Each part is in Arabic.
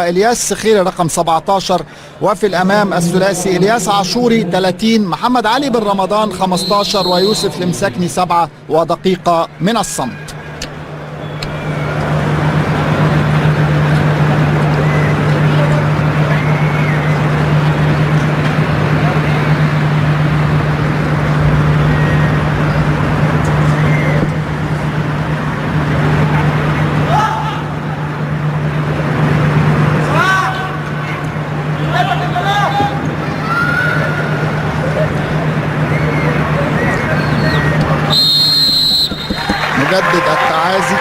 الياس سخيري رقم 17، وفي الامام الثلاثي الياس عاشوري 30، محمد علي بن رمضان 15، ويوسف المساكني 7 ودقيقة من الصمت. نجدد التعازي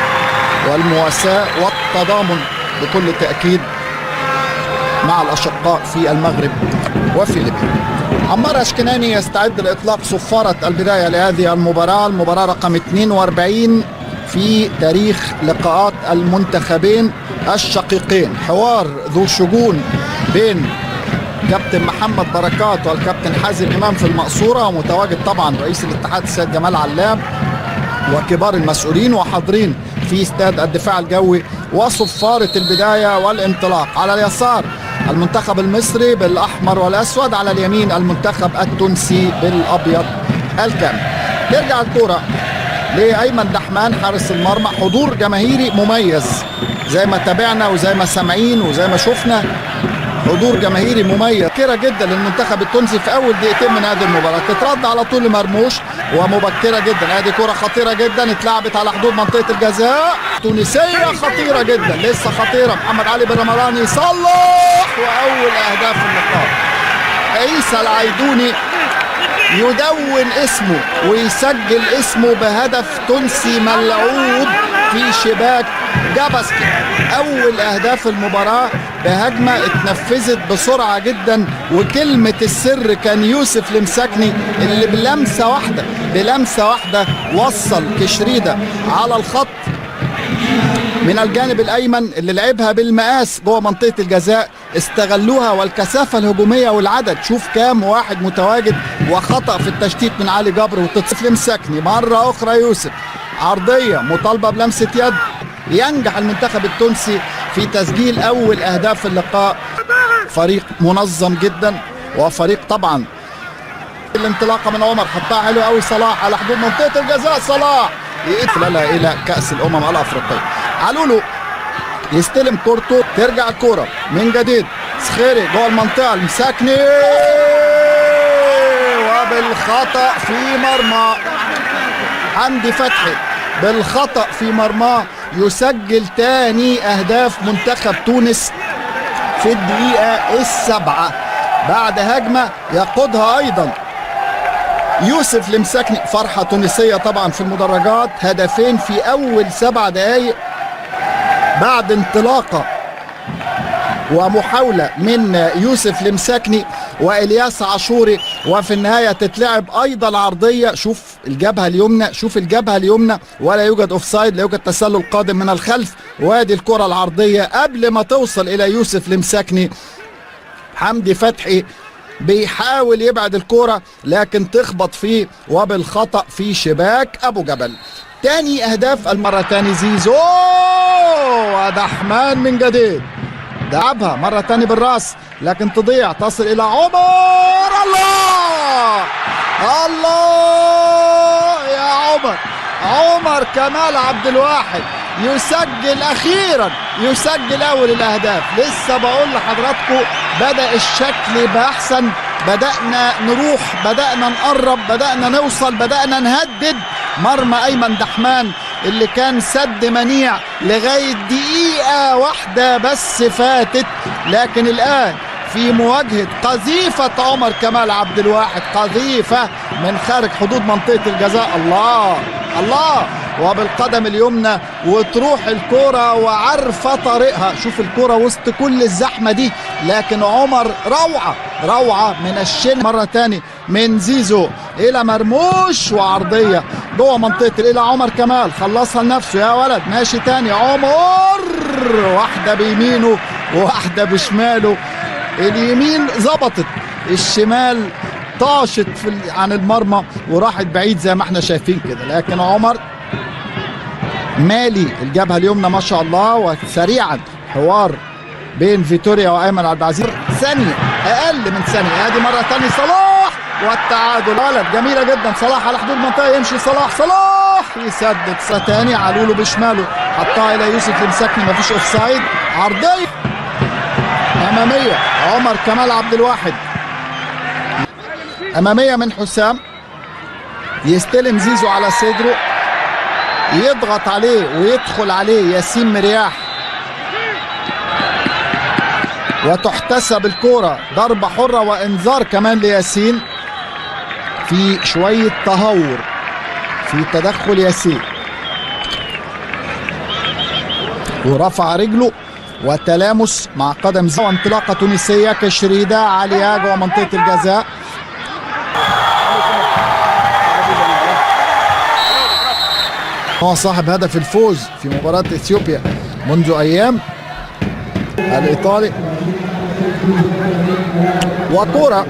والمواساة والتضامن بكل تأكيد مع الأشقاء في المغرب وفي ليبيا. عمار أشكناني يستعد لإطلاق صفارة البداية لهذه المباراة رقم 42 في تاريخ لقاءات المنتخبين الشقيقين. حوار ذو شجون بين كابتن محمد بركات والكابتن حازم إمام في المقصورة، ومتواجد طبعا رئيس الاتحاد السيد جمال علام وكبار المسؤولين وحاضرين في استاد الدفاع الجوي، وصفارة البداية والانطلاق. على اليسار المنتخب المصري بالأحمر والأسود، على اليمين المنتخب التونسي بالأبيض الكامل. ترجع الكرة لأيمن دحمان حارس المرمى. حضور جماهيري مميز زي ما تابعنا وزي ما سامعين وزي ما شفنا، حضور جماهيري مميز كبيرة جدا للمنتخب التونسي في اول دقيقتين من هذه المباراة. تترد على طول لمرموش ومبكرة جدا. هذه كرة خطيرة جدا اتلعبت على حدود منطقة الجزاء، تونسية خطيرة جدا، لسه خطيرة. محمد علي بن رمضان يصلح، واول اهداف اللقاء. عيسى العيدوني يدون اسمه ويسجل اسمه بهدف تونسي ملعوب في شباك جابسكي. اول اهداف المباراة بهجمة اتنفذت بسرعة جدا، وكلمة السر كان يوسف المساكني اللي بلمسة واحدة وصل كشريدة على الخط من الجانب الايمن اللي لعبها بالمقاس جوه منطقة الجزاء. استغلوها والكثافة الهجومية والعدد، شوف كام واحد متواجد، وخطأ في التشتيت من علي جبر وتتصف المساكني. مرة اخرى يوسف عرضية مطالبة بلمسة يد. ينجح المنتخب التونسي في تسجيل اول اهداف اللقاء. فريق منظم جدا، وفريق طبعا الانطلاقه من عمر حطها حلو قوي. صلاح على حدود منطقه الجزاء، صلاح يقفلها الى كاس الامم الافريقيه. علولو يستلم كورته، ترجع الكوره من جديد. سخيري جوه المنطقه، المساكني وبالخطا في مرمى حمدي فتحي، بالخطا في مرماه يسجل تاني اهداف منتخب تونس في الدقيقة 7 بعد هجمة يقودها ايضا يوسف المساكني. فرحة تونسية طبعا في المدرجات، هدفين في اول 7 دقايق بعد انطلاقة ومحاولة من يوسف المساكني والياس عاشوري، وفي النهاية تتلعب ايضا عرضية. شوف الجبهة اليمنى، ولا يوجد اوفسايد، لا يوجد تسلل قادم من الخلف. وادي الكرة العرضية قبل ما توصل الى يوسف المساكني. حمدي فتحي بيحاول يبعد الكرة لكن تخبط فيه وبالخطأ في شباك ابو جبل. تاني اهداف المرة تاني زيزو ودحمان من جديد، لعبها مرة تاني بالراس لكن تضيع، تصل الى عمر. الله يا عمر كمال عبد الواحد يسجل اخيرا، يسجل اول الاهداف. لسه بقول لحضراتكم بدأ الشكل يبقى احسن، بدأنا نروح، بدأنا نقرب، بدأنا نوصل، بدأنا نهدد مرمى ايمن دحمان اللي كان سد منيع لغاية دقيقة واحدة بس فاتت. لكن الآن في مواجهة قذيفة عمر كمال عبد الواحد، قذيفة من خارج حدود منطقة الجزاء. الله وبالقدم اليمنى وتروح الكرة وعارفة طريقها. شوف الكرة وسط كل الزحمة دي، لكن عمر روعة من الشن. مرة تاني من زيزو إلى مرموش، وعرضية جوه منطقة إلى عمر كمال، خلصها لنفسه يا ولد. ماشي تاني عمر، واحدة بيمينه وواحدة بشماله. اليمين ظبطت، الشمال طاشت عن المرمى وراحت بعيد زي ما احنا شايفين كده. لكن عمر مالي الجبهة اليمنى ما شاء الله، وسريعا حوار بين فيتوريا وايمن عبد العزيز، ثانيه اقل من ثانيه. ادي مره ثانيه صلاح والتعادل. ولد جميله جدا، صلاح على حدود المنطقه، يمشي صلاح يسدد ثاني، علوله بشماله حطها الى يوسف المسكني، مفيش اوفسايد. عرضيه اماميه عمر كمال عبد الواحد، اماميه من حسام، يستلم زيزو على صدره، يضغط عليه ويدخل عليه ياسين مرياح، وتحتسب الكرة ضربة حرة وانذار كمان لياسين. في شوية تهور في تدخل ياسين، ورفع رجله وتلامس مع قدم زيزو، وانطلاقة تونسية كشريدة عالية جوه منطقة الجزاء. هو صاحب هدف الفوز في مباراة اثيوبيا منذ ايام، الايطالي. وكرة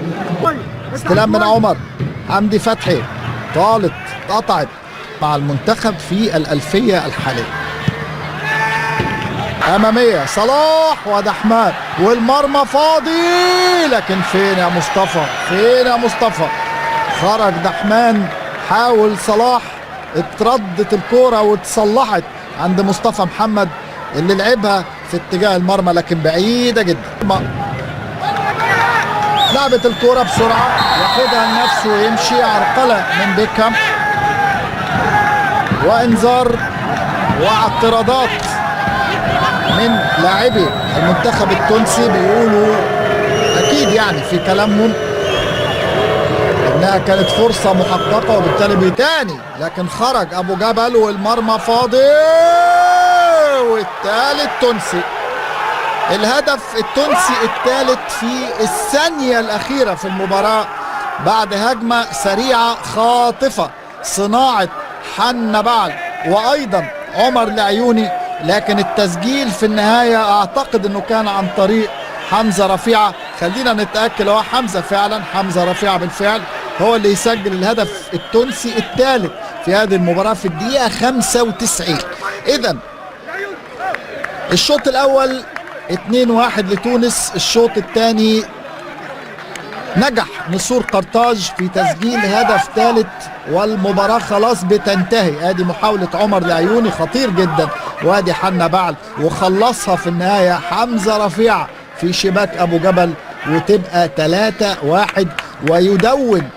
استلام من عمر حمدي فتحي، طالت اتقطعت مع المنتخب في الألفية الحالية. أمامية صلاح ودحمان والمرمى فاضي، لكن فين يا مصطفى؟ فين يا مصطفى؟ خرج دحمان، حاول صلاح، اتردت الكرة واتصلحت عند مصطفى محمد اللي لعبها في اتجاه المرمى لكن بعيدة جدا. لعبت الكرة بسرعة، ياخدها لنفسه ويمشي، عرقلة من بيكهام، وانذار واعتراضات من لاعبي المنتخب التونسي. بيقولوا اكيد يعني في كلامهم انها كانت فرصة محققة وبالتالي بتاني، لكن خرج ابو جبل والمرمى فاضي، والثالث تونسي. الهدف التونسي الثالث في الثانية الأخيرة في المباراة بعد هجمة سريعة خاطفة، صناعة حنا بعل وأيضا عمر العيوني، لكن التسجيل في النهاية أعتقد أنه كان عن طريق حمزة رفيعة. خلينا نتأكد، هو حمزة فعلا، حمزة رفيعة بالفعل هو اللي يسجل الهدف التونسي الثالث في هذه المباراة في الدقيقة 95. إذا الشوط الأول 2-1 لتونس، الشوط الثاني نجح نسور قرطاج في تسجيل هدف ثالث والمباراة خلاص بتنتهي. ادي محاولة عمر العيوني خطير جدا، وادي حنا بعل، وخلصها في النهاية حمزة رفيع في شباك ابو جبل، وتبقى 3-1. ويدون